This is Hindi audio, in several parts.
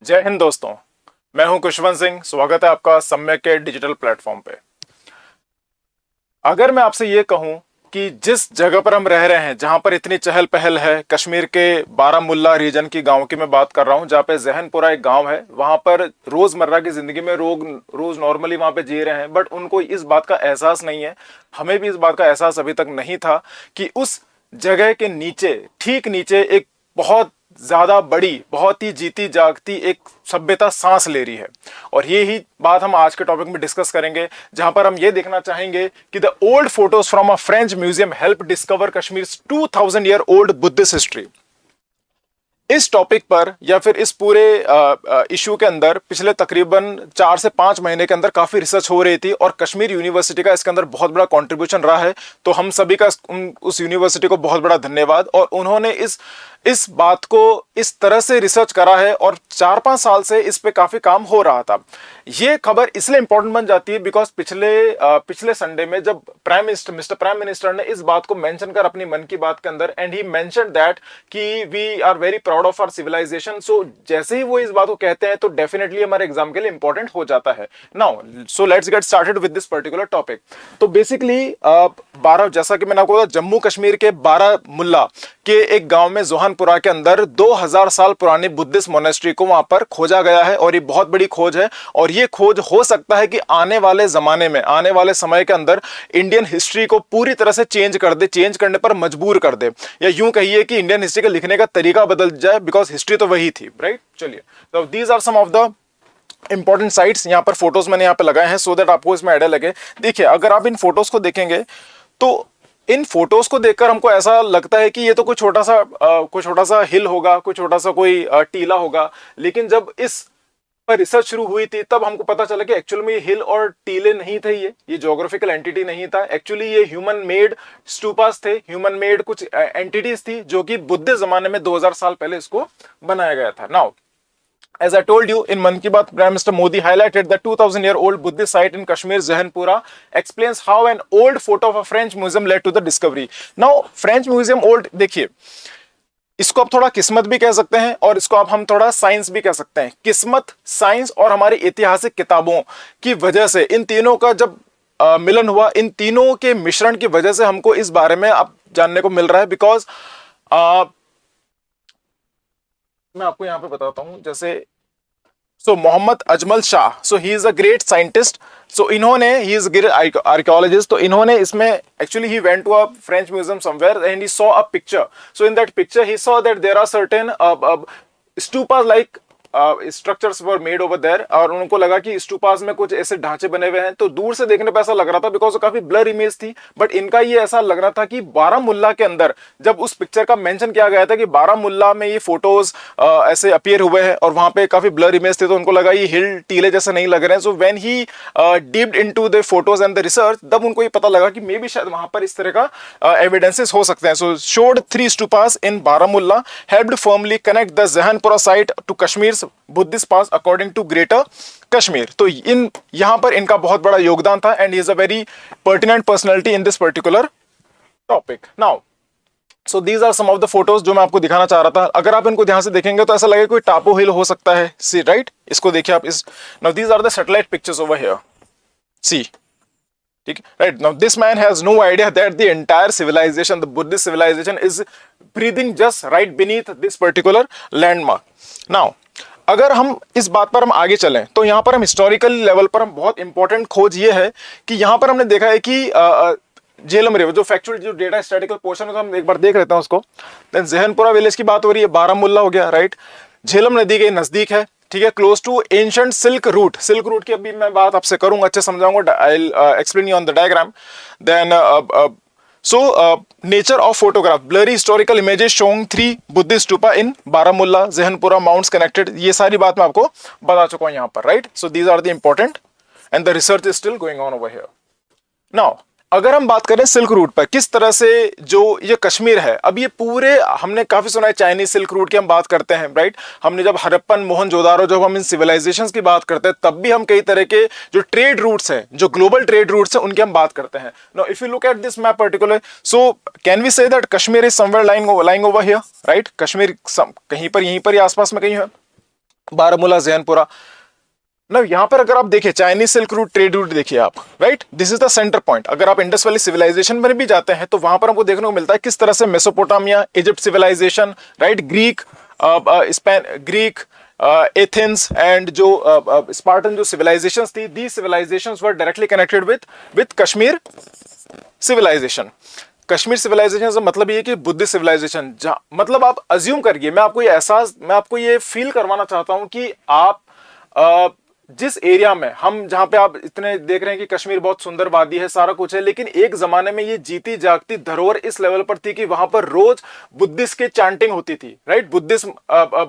जय हिंद दोस्तों। मैं हूं खुशवंत सिंह। स्वागत है आपका सम्यक के डिजिटल प्लेटफॉर्म पे। अगर मैं आपसे ये कहूं कि जिस जगह पर हम रह रहे हैं, जहां पर इतनी चहल पहल है, कश्मीर के बारामुल्ला रीजन की गांव की मैं बात कर रहा हूं, जहां पे जहनपुरा एक गांव है, वहां पर रोजमर्रा की जिंदगी में लोग रोज नॉर्मली वहां पे जी रहे हैं, बट उनको इस बात का एहसास नहीं है। हमें भी इस बात का एहसास अभी तक नहीं था कि उस जगह के नीचे, ठीक नीचे, एक बहुत ज्यादा बड़ी, बहुत ही जीती जागती एक सभ्यता सांस ले रही है। और ये ही बात हम आज के टॉपिक में डिस्कस करेंगे, जहां पर हम ये देखना चाहेंगे कि the old photos from a French museum help discover Kashmir 2000 year old Buddhist history. इस टॉपिक पर या फिर इस पूरे इशू के अंदर पिछले तकरीबन 4 से 5 महीने के अंदर काफी रिसर्च हो रही थी, और कश्मीर यूनिवर्सिटी का इसके अंदर बहुत बड़ा कंट्रीब्यूशन रहा है। तो हम सभी का उस यूनिवर्सिटी को बहुत बड़ा धन्यवाद। और उन्होंने इस बात को इस तरह से रिसर्च करा है, और 4-5 साल से इस पे काफी काम हो रहा था। ये खबर इसलिए इंपॉर्टेंट बन जाती है बिकॉज पिछले संडे में जब मिस्टर प्राइम मिनिस्टर ने इस बात को मेंशन कर अपनी मन की बात के अंदर, एंड ही मेंशन दैट कि we are very proud of our civilization. So जैसे ही वो इस बात को कहते हैं तो डेफिनेटली हमारे एग्जाम के लिए इंपॉर्टेंट हो जाता है। Now so let's get started with this particular topic. तो बेसिकली जैसा कि मैंने आपको बताया, जम्मू कश्मीर के बारामुल्ला के एक गांव में जोहानपुरा के अंदर 2000 साल पुरानी बुद्धिस्ट मोनेस्ट्री को वहां पर खोजा गया है, और ये बहुत बड़ी खोज है। और ये खोज हो सकता है कि आने वाले जमाने में, आने वाले समय के अंदर इंडियन हिस्ट्री को पूरी तरह से चेंज कर दे, चेंज करने पर मजबूर कर दे, या यूं कहिए कि इंडियन हिस्ट्री का लिखने का तरीका बदल जाए, बिकॉज हिस्ट्री तो वही थी, राइट। चलिए, तो these are some of the important sites. यहाँ पर फोटोज मैंने यहाँ पे लगाए हैं सो दैट आपको इसमें आइडिया लगे। देखिए, अगर आप इन फोटोज को देखेंगे तो इन फोटोज को देखकर हमको ऐसा लगता है कि ये तो कोई छोटा सा हिल होगा, कोई छोटा सा कोई टीला होगा। लेकिन जब इस पर रिसर्च शुरू हुई थी तब हमको पता चला कि एक्चुअल में ये हिल और टीले नहीं थे, ये ज्योग्राफिकल एंटिटी नहीं था। एक्चुअली ये ह्यूमन मेड स्टूपास थे, ह्यूमन मेड कुछ एंटिटीज थी जो कि बुद्ध जमाने में 2000 साल पहले इसको बनाया गया था। Now, as I told you in Man Ki Baat, Prime Minister Modi highlighted the 2000-year-old Buddhist site in Kashmir, Zahanpura, explains how an old photo of a French museum led to the discovery. Now, French museum old, देखिए, इसको आप थोड़ा किस्मत भी कह सकते हैं, और इसको आप हम थोड़ा साइंस भी कह सकते हैं। किस्मत, साइंस और हमारी ऐतिहासिक किताबों की वजह से, इन तीनों का जब मिलन हुआ, इन तीनों के मिश्रण की वजह से हमको इस बारे में अब जानने को मिल रहा है। बिकॉज मैं आपको यहां पे बताता हूं, जैसे Mohammad Ajmal Shah, he is a great scientist. He is great archaeologist. तो इन्होंने इसमें actually he went to a French museum somewhere and he saw a picture. So in that picture he saw that there are certain stupas like structures were made over there, और उनको लगा कि स्टूपास में कुछ ऐसे ढांचे बने हुए हैं। तो दूर से देखने पर ऐसा लग रहा था, बिकॉज काफी ब्लर इमेज थी, बट इनका ये ऐसा लग रहा था कि बारामुल्ला के अंदर, जब उस पिक्चर का मेंशन किया गया था कि बारामुल्ला में ये फोटोज ऐसे अपीयर हुए हैं, और वहां पे काफी ब्लर इमेज थे, तो उनको लगा ये हिल टीले जैसे नहीं लग रहे हैं। So when he dipped into the photos and the research, तब उनको ये पता लगा कि मे बी शायद वहां पर इस तरह का एविडेंसेस हो सकते हैं। So showed 3 stupas in Baramulla helped firmly connect the Jahanpura site to Kashmir Buddhist past according to Greater Kashmir. तो यहां पर इनका बहुत बड़ा योगदान था, and he is a very pertinent personality in this particular topic. Now, so these are some of the photos जो मैं आपको दिखाना चाह रहा था। अगर आप इनको ध्यान से देखेंगे तो ऐसा लगेगा कोई टापू हिल हो सकता है, सी राइट। इसको देखिए आप, इस now these are the satellite pictures over here, see, ठीक, right. Now this man has no idea that the entire civilization, the Buddhist civilization, is breathing just right beneath this particular landmark. Now, अगर हम इस बात पर हम आगे चलें तो यहां पर हम हिस्टोरिकल लेवल पर हम बहुत इंपॉर्टेंट खोज ये है कि यहां पर हमने देखा है कि झेलम रिवर, जो फैक्चुअल जो डेटा स्टैटिकल पोर्शन है, तो हम एक बार देख लेते हैं उसको। देन जहनपुरा विलेज की बात हो रही है, बारामुल्ला हो गया, राइट। झेलम नदी के नजदीक है, ठीक है, close to ancient silk route. Silk route की अभी मैं बात आपसे करूंगा, अच्छे समझाऊंगा, I will explain you on the diagram. Then nature of photograph, blurry historical images showing 3 Buddhist stupa in Baramulla, Zahanpura, mounts connected, ये सारी बात मैं आपको बता चुका हूं यहाँ पर, right? So these are the important, and the research is still going on over here. Now, अगर हम बात करें सिल्क रूट पर, किस तरह से जो ये कश्मीर है, अब ये पूरे, हमने काफी सुना है चाइनीज सिल्क रूट की हम बात करते हैं, राइट। हमने जब हड़प्पन, मोहनजोदारो, जब हम इन सिविलाइजेशंस की बात करते हैं, तब भी हम कई तरह के जो ट्रेड रूट्स हैं, जो ग्लोबल ट्रेड रूट्स हैं, उनकी हम बात करते हैं। Now if you look at this map particular, so can we say that Kashmir is somewhere lying over here, right. Kashmir कहीं पर, यहीं पर ही आसपास में कहीं है, बारामूला, जैनपुरा। ना यहाँ पर अगर आप देखिए Chinese silk route trade route देखिए आप, right, this is the centre point. अगर आप इंडस वैली सिविलाइजेशन में भी जाते हैं तो वहां पर हमको देखने को मिलता है किस तरह से Mesopotamia, Egypt civilization, right, Greek, Greek, Athens and जो स्पार्टन जो सिविलाइजेशंस थी, the civilizations were directly connected with Kashmir civilization. Kashmir civilization से मतलब ये कि बुद्धिस्ट सिविलाइजेशन, मतलब आप अज्यूम करिए, मैं आपको ये एहसास, मैं आपको ये फील करवाना चाहता हूं कि आप जिस एरिया में हम, जहां पे आप इतने देख रहे हैं कि कश्मीर बहुत सुंदर वादी है, सारा कुछ है, लेकिन एक जमाने में ये जीती जागती धरोहर इस लेवल पर थी कि वहां पर रोज बुद्धिस्ट के चैंटिंग होती थी, राइट, बुद्धिस्ट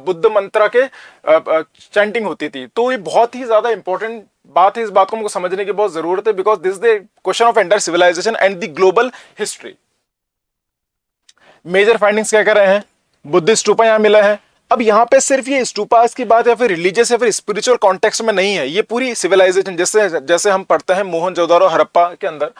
बुद्ध मंत्र के चैंटिंग होती थी। तो ये बहुत ही ज्यादा इंपॉर्टेंट बात है, इस बात को हमको समझने की बहुत जरूरत है, because this the question of entire civilisation and the global history. Major findings क्या कर रहे हैं, बुद्धिस्ट स्तूपा यहां मिला है। अब यहां पे सिर्फ ये स्तूपास की बात या फिर रिलीजियस या फिर स्पिरिचुअल कॉन्टेक्स्ट में नहीं है, ये पूरी सिविलाइजेशन, जैसे जैसे हम पढ़ते हैं मोहनजोदड़ो हड़प्पा के अंदर,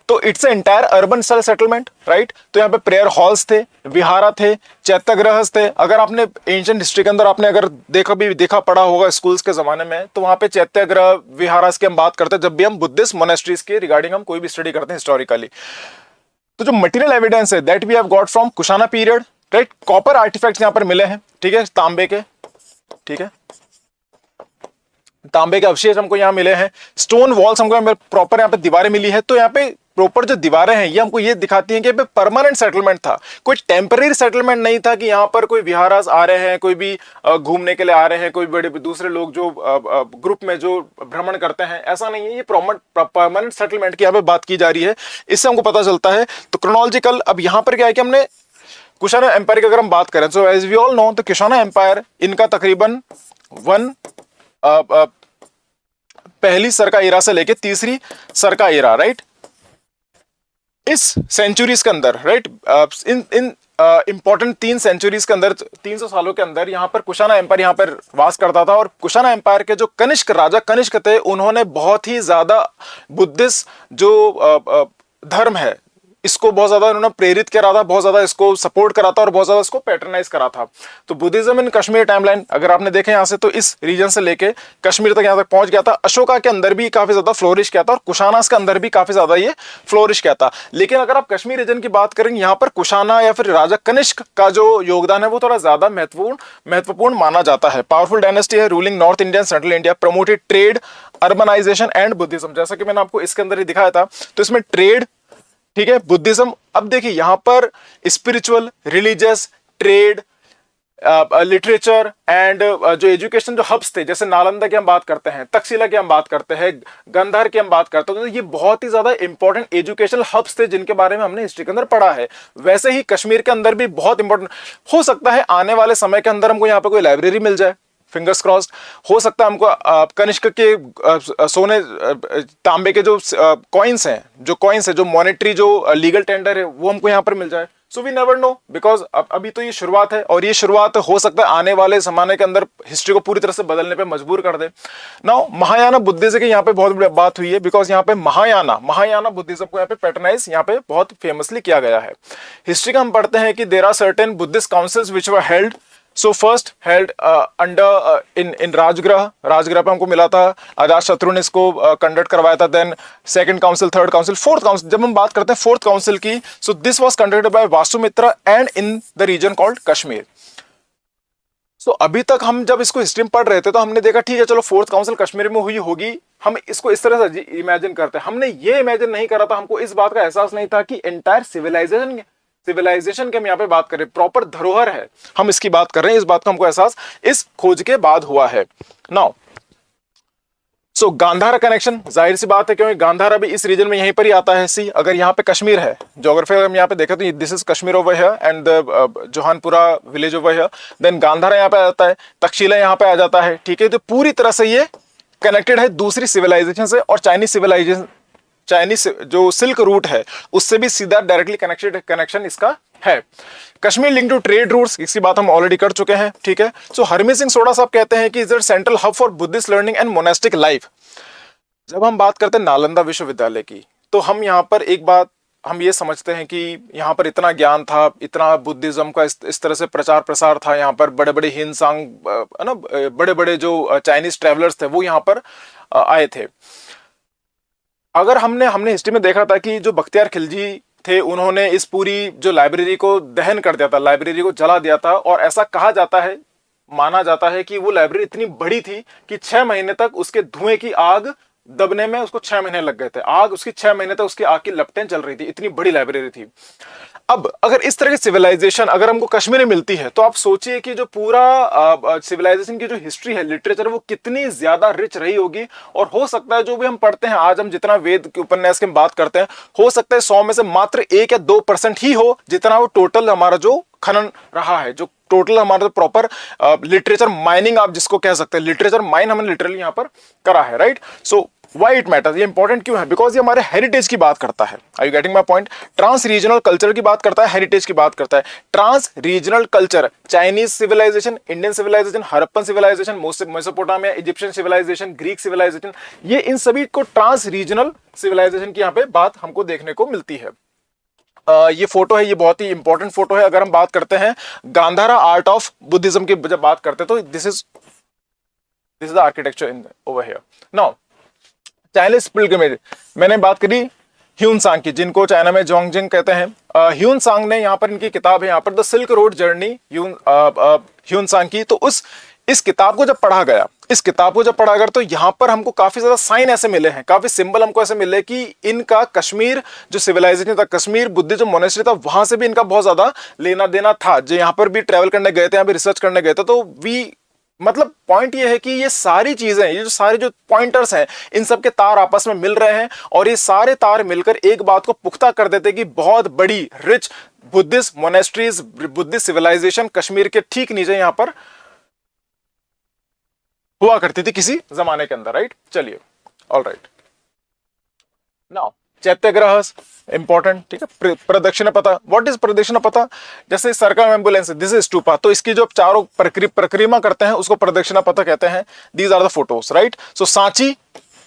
तो it's entire urban cell settlement, right. तो यहाँ पे प्रेयर हॉल्स थे, विहारा थे, चैत्यग्रह थे। अगर आपने एंशिएंट हिस्ट्री के अंदर आपने अगर देखा पढ़ा होगा स्कूल्स के जमाने में, तो वहां पे चैत्यग्रह, विहारास की हम बात करते हैं जब भी हम बुद्धिस्ट मोनेस्ट्रीज के रिगार्डिंग हम कोई भी स्टडी करते हैं हिस्टोरिकली। तो जो मटेरियल एविडेंस है that we have got from Kushana period, right, copper artefacts यहां पर मिले हैं, ठीक है, तांबे के, ठीक है, तांबे के अवशेष हमको यहां मिले हैं। स्टोन वॉल्स हमको प्रॉपर यहां पे दीवारें मिली है। तो यहां पे प्रॉपर जो दीवारें हैं ये हमको ये दिखाती हैं कि परमानेंट सेटलमेंट था, कोई टेम्पररी सेटलमेंट नहीं था कि यहाँ पर कोई विहारास आ रहे हैं, कोई भी घूमने के लिए आ रहे हैं, कोई बड़े दूसरे लोग जो ग्रुप में जो भ्रमण करते हैं, ऐसा नहीं है। ये परमानेंट सेटलमेंट की यहाँ पे बात की जा रही है, इससे हमको पता चलता है। तो क्रोनोलॉजिकल, अब यहाँ पर क्या है कि हमने कुशाना एम्पायर की अगर हम बात करें, so as we all know, तो कुशाना एम्पायर इनका तकरीबन पहली सरका एरा से लेके तीसरी सरका एरा, राइट, इस सेंचुरीज के अंदर, राइट, इन इंपॉर्टेंट 3 सेंचुरीज के अंदर, 300 सालों के अंदर यहाँ पर कुशाना एम्पायर यहाँ पर वास करता था। और कुशाना एम्पायर के जो कनिष्क राजा कनिष्क थे, उन्होंने बहुत ही ज्यादा बुद्धिस्ट जो धर्म है इसको बहुत ज्यादा उन्होंने प्रेरित करा था, बहुत ज्यादा इसको सपोर्ट करा था और बहुत ज्यादा इसको पैटर्नाइज करा था। तो बुद्धिज्म इन कश्मीर टाइमलाइन अगर आपने देखे यहां से, तो इस रीजन से लेके कश्मीर तक यहां तक पहुंच गया था। अशोका के अंदर भी काफी ज्यादा फ्लोरिश किया था और कुशानास के अंदर भी काफी ज्यादा ये फ्लोरिश किया था। लेकिन अगर आप कश्मीर रीजन की बात करेंगे, यहाँ पर कुशाना या फिर राजा कनिष्क का जो योगदान है वो थोड़ा ज्यादा महत्वपूर्ण माना जाता है। पावरफुल डायनेस्टी है, ruling north India and central India, promoted trade, urbanisation and Buddhism. जैसा कि मैंने आपको इसके अंदर ही दिखाया था, तो इसमें ट्रेड, ठीक है, बुद्धिज्म। अब देखिए यहां पर spiritual, religious, trade, literature and जो एजुकेशन जो हब्स थे, जैसे नालंदा की हम बात करते हैं, तक्षशिला की हम बात करते हैं, गांधार की हम बात करते हैं, तो ये बहुत ही ज्यादा इंपॉर्टेंट एजुकेशनल हब्स थे जिनके बारे में हमने हिस्ट्री के अंदर पढ़ा है। वैसे ही कश्मीर के अंदर भी बहुत इंपॉर्टेंट हो सकता है आने वाले समय के अंदर हमको यहाँ पे कोई लाइब्रेरी मिल जाए, फिंगर्स क्रॉस्ड। हो सकता है हमको कनिष्क के सोने तांबे के जो कॉइन्स हैं, जो मॉनेटरी जो लीगल टेंडर है वो हमको यहाँ पर मिल जाए। So we never know, because अभी तो ये शुरुआत है और ये शुरुआत हो सकता है आने वाले जमाने के अंदर हिस्ट्री को पूरी तरह से बदलने पे मजबूर कर दे। नाउ महायाना बुद्धिज्म की यहाँ पे बहुत बड़ी बात हुई है, बिकॉज यहाँ पे महायाना बुद्धिज्म को यहाँ पे पैटर्नाइज यहाँ पे बहुत फेमसली किया गया है। हिस्ट्री का हम पढ़ते हैं कि there are certain Buddhist councils which were held. So first held under in Rajgriha पे हमको मिला था, अजातशत्रु ने इसको कंडक्ट करवाया था। Then second council, third council, fourth council, जब हम बात करते हैं फोर्थ काउंसिल की, so this was conducted by Vasumitra and in the region called Kashmir. सो अभी तक हम जब इसको हिस्ट्री में पढ़ रहे थे तो हमने देखा ठीक है चलो फोर्थ काउंसिल कश्मीर में हुई होगी, हम इसको इस तरह से इमेजिन करते हैं। हमने ये इमेजिन नहीं करा था, हमको इस बात का एहसास नहीं था कि एंटायर सिविलाइजेशन की हम यहाँ पे बात करें, प्रॉपर धरोहर है, हम इसकी बात कर रहे हैं। इस बात का हमको एहसास इस खोज के बाद हुआ है। नाउ सो गांधारा कनेक्शन, जाहिर सी बात है क्योंकि गांधारा भी इस रीजन में यहीं पर ही आता है। सी अगर यहाँ पे कश्मीर है, ज्योग्राफी अगर हम यहाँ पे देखें तो this is Kashmir over here and Johanpura village over here, then Gandhara यहाँ पे आ जाता है, तक्षशिला यहाँ पे आ जाता है, ठीक है। तो पूरी तरह से ये कनेक्टेड है दूसरी सिविलाइजेशन से, और चाइनीज जो सिल्क रूट है उससे भी सीधा डायरेक्टली कनेक्शन इसका है। Kashmir link to trade routes, इसकी बात हम ऑलरेडी कर चुके हैं, ठीक है। सो हरमीत सिंह सोडा साहब कहते हैं कि is central hub for Buddhist learning and monastic life. जब हम बात करते हैं नालंदा विश्वविद्यालय की, तो हम यहाँ पर एक बात हम ये समझते हैं कि यहाँ पर इतना ज्ञान था, इतना बुद्धिज्म का इस तरह से प्रचार प्रसार था, यहाँ पर बड़े बड़े हिंसांग है ना, बड़े बड़े जो चाइनीज ट्रेवलर्स थे वो यहाँ पर आए थे। अगर हमने हिस्ट्री में देखा था कि जो बख्तियार खिलजी थे उन्होंने इस पूरी जो लाइब्रेरी को दहन कर दिया था, लाइब्रेरी को जला दिया था, और ऐसा कहा जाता है, माना जाता है कि वो लाइब्रेरी इतनी बड़ी थी कि 6 महीने तक उसके धुएं की आग दबने में उसको 6 महीने लग गए थे। आग उसकी 6 महीने तक उसकी आग की लपटें चल रही थी, इतनी बड़ी लाइब्रेरी थी। अब अगर इस तरह की सिविलाइजेशन अगर हमको कश्मीर में मिलती है तो आप सोचिए कि जो पूरा सिविलाइजेशन की जो हिस्ट्री है, लिटरेचर, वो कितनी ज्यादा रिच रही होगी। और हो सकता है जो भी हम पढ़ते हैं आज, हम जितना वेद के उपन्यास की बात करते हैं, हो सकता है 100 में से मात्र 1 या 2% ही हो जितना वो टोटल हमारा जो खनन रहा है, जो टोटल हमारा प्रॉपर लिटरेचर माइनिंग आप जिसको कह सकते हैं, लिटरेचर माइन हमने लिटरली यहां पर करा है, right. So why it matters, ये इंपॉर्टेंट क्यों है? बिकॉज ये हमारे हेरिटेज की बात करता है। Are you getting my point? Trans regional culture की बात करता है, हेरिटेज की बात करता है। Trans regional culture, Chinese civilisation, Indian civilisation, Harappan civilisation, Mesopotamia, Egyptian civilisation, Greek civilisation, ये इन सभी को ट्रांस रीजनल सिविलाइजेशन की यहाँ पे बात हमको देखने को मिलती है। ये फोटो है, ये बहुत ही इंपॉर्टेंट फोटो है। अगर हम बात करते हैं गांधारा आर्ट ऑफ बुद्धिज्म की जब बात करते हैं तो this is the architecture in over here. Now Chinese pilgrimage, मैंने बात करी ह्यून सांग की, जिनको चाइना में जोंगजिंग कहते हैं। ह्यून सांग ने यहाँ पर, इनकी किताब है यहाँ पर the silk road journey, Hyun सांग की। तो इस किताब को जब पढ़ा गया, इस किताब को जब पढ़ा गया तो यहाँ पर हमको काफी ज्यादा साइन ऐसे मिले हैं, काफी सिंबल हमको ऐसे मिले कि इनका कश्मीर जो सिविलाइजेशन था, कश्मीर बुद्ध जो मोनेस्ट्री था, वहां से भी इनका बहुत ज्यादा लेना देना था। जो यहाँ पर भी ट्रेवल करने गए थे, यहाँ पे रिसर्च करने गए थे, तो मतलब पॉइंट ये है कि ये सारी चीजें, ये जो सारे जो पॉइंटर्स हैं, इन सब के तार आपस में मिल रहे हैं, और ये सारे तार मिलकर एक बात को पुख्ता कर देते कि बहुत बड़ी rich Buddhist monasteries, Buddhist civilisation Kashmir के ठीक नीचे यहां पर हुआ करती थी किसी जमाने के अंदर, राइट। चलिए, ऑल राइट। नाउ चैत्यग्रह इंपॉर्टेंट, ठीक है। प्रदक्षिणा पथा, व्हाट इज प्रदक्षिणा पथा? जैसे circle ambulance, this is stupa, तो इसकी जो चारों परिक्रमा करते हैं उसको प्रदक्षिणा पथा कहते हैं। These are the photos, right. So Sanchi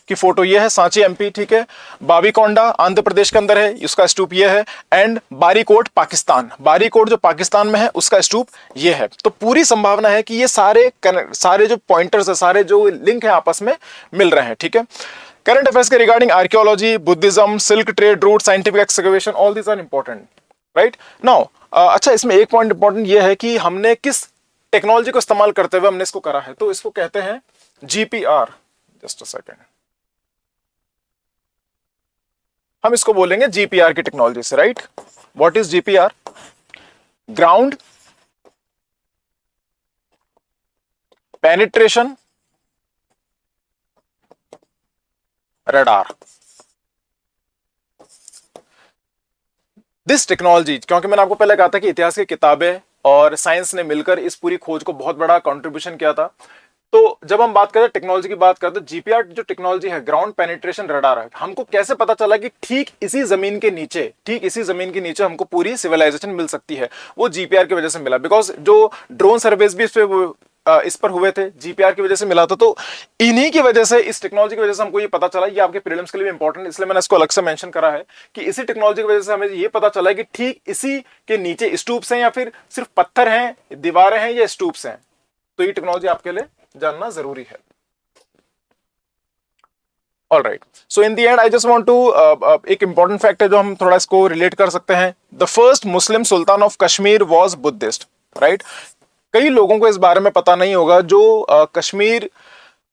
की फोटो ये है, सांची एमपी, ठीक है। बाबीकोंडा आंध्र प्रदेश के अंदर है, उसका स्तूप ये है। एंड बारीकोट पाकिस्तान, बारीकोट जो पाकिस्तान में है उसका स्तूप ये है। तो पूरी संभावना है कि ये सारे जो पॉइंटर्स है, सारे जो लिंक है आपस में मिल रहे हैं, ठीक है। करंट अफेयर्स के regarding archaeology, Buddhism, silk trade route, scientific excavation, all these are important, right. Now अच्छा, इसमें एक पॉइंट इंपॉर्टेंट ये है कि हमने किस टेक्नोलॉजी को इस्तेमाल करते हुए हमने इसको करा है, तो इसको कहते हैं जीपीआर। जस्ट अ सेकेंड, हम इसको बोलेंगे जीपीआर की टेक्नोलॉजी से, right. What is GPR? Ground penetration radar. This technology, क्योंकि मैंने आपको पहले कहा था कि इतिहास की किताबें और साइंस ने मिलकर इस पूरी खोज को बहुत बड़ा कंट्रीब्यूशन किया था। तो जब हम बात करें टेक्नोलॉजी की बात करते हैं, जीपीआर जो टेक्नोलॉजी है, ग्राउंड पेनिट्रेशन रडार है, हमको कैसे पता चला कि ठीक इसी जमीन के नीचे हमको पूरी सिविलाइजेशन मिल सकती है? वो जीपीआर की वजह से मिला। बिकॉज जो ड्रोन सर्वेस भी इस पर हुए थे, जीपीआर की वजह से मिला था। तो इन्हीं की वजह से, इस टेक्नोलॉजी की वजह से हमको ये पता चला, ये आपके प्रीलिम्स के लिए भी इंपॉर्टेंट है, इसलिए मैंने इसको अलग से मेंशन करा है कि इसी टेक्नोलॉजी की वजह से हमें ये पता चला है कि ठीक इसी के नीचे स्टूप्स हैं, या फिर सिर्फ पत्थर हैं, दीवारें हैं, या स्टूप्स हैं। तो ये टेक्नोलॉजी आपके लिए जानना जरूरी है। All right, so in the end I just want to, एक इंपॉर्टेंट फैक्ट है जो हम थोड़ा इसको रिलेट कर सकते हैं। The first Muslim sultan of Kashmir was Buddhist, right. कई लोगों को इस बारे में पता नहीं होगा, जो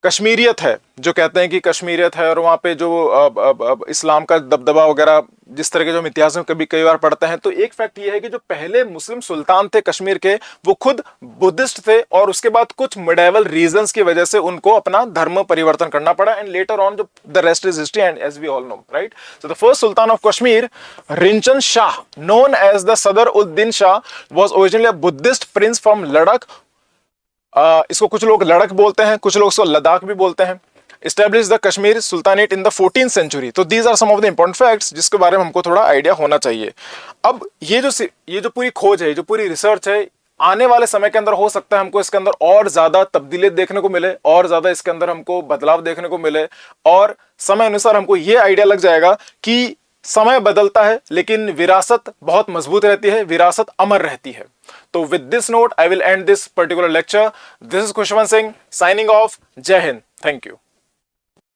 कश्मीरियत है, जो कहते हैं कि कश्मीरियत है, और वहाँ पे जो इस्लाम का दबदबा वगैरह जिस तरह के जो हम इतिहास में कई बार पढ़ते हैं, तो एक फैक्ट ये है कि जो पहले मुस्लिम सुल्तान थे कश्मीर के, वो खुद बुद्धिस्ट थे, और उसके बाद कुछ मिडेवल रीजंस की वजह से उनको अपना धर्म परिवर्तन करना पड़ा। एंड लेटर ऑन जो the rest is history, and as we all know, right. So the first sultan of Kashmir, Rinchan Shah, known as the Sadr ud Din Shah, was originally a Buddhist prince from Ladakh. इसको कुछ लोग लड़क बोलते हैं, कुछ लोग इसको लद्दाख भी बोलते हैं। Established the Kashmir Sultanate in the 14th century। तो these are some of the important facts जिसके बारे में हमको थोड़ा आइडिया होना चाहिए। अब ये जो पूरी खोज है, जो पूरी रिसर्च है, आने वाले समय के अंदर हो सकता है हमको इसके अंदर और ज्यादा तब्दीली देखने को मिले, और ज्यादा इसके अंदर हमको बदलाव देखने को मिले, और समय अनुसार हमको ये आइडिया लग जाएगा कि समय बदलता है लेकिन विरासत बहुत मजबूत रहती है, विरासत अमर रहती है। तो with this note I will and this particular lecture. This is Khushwant Singh signing off. जय हिंद। Thank you.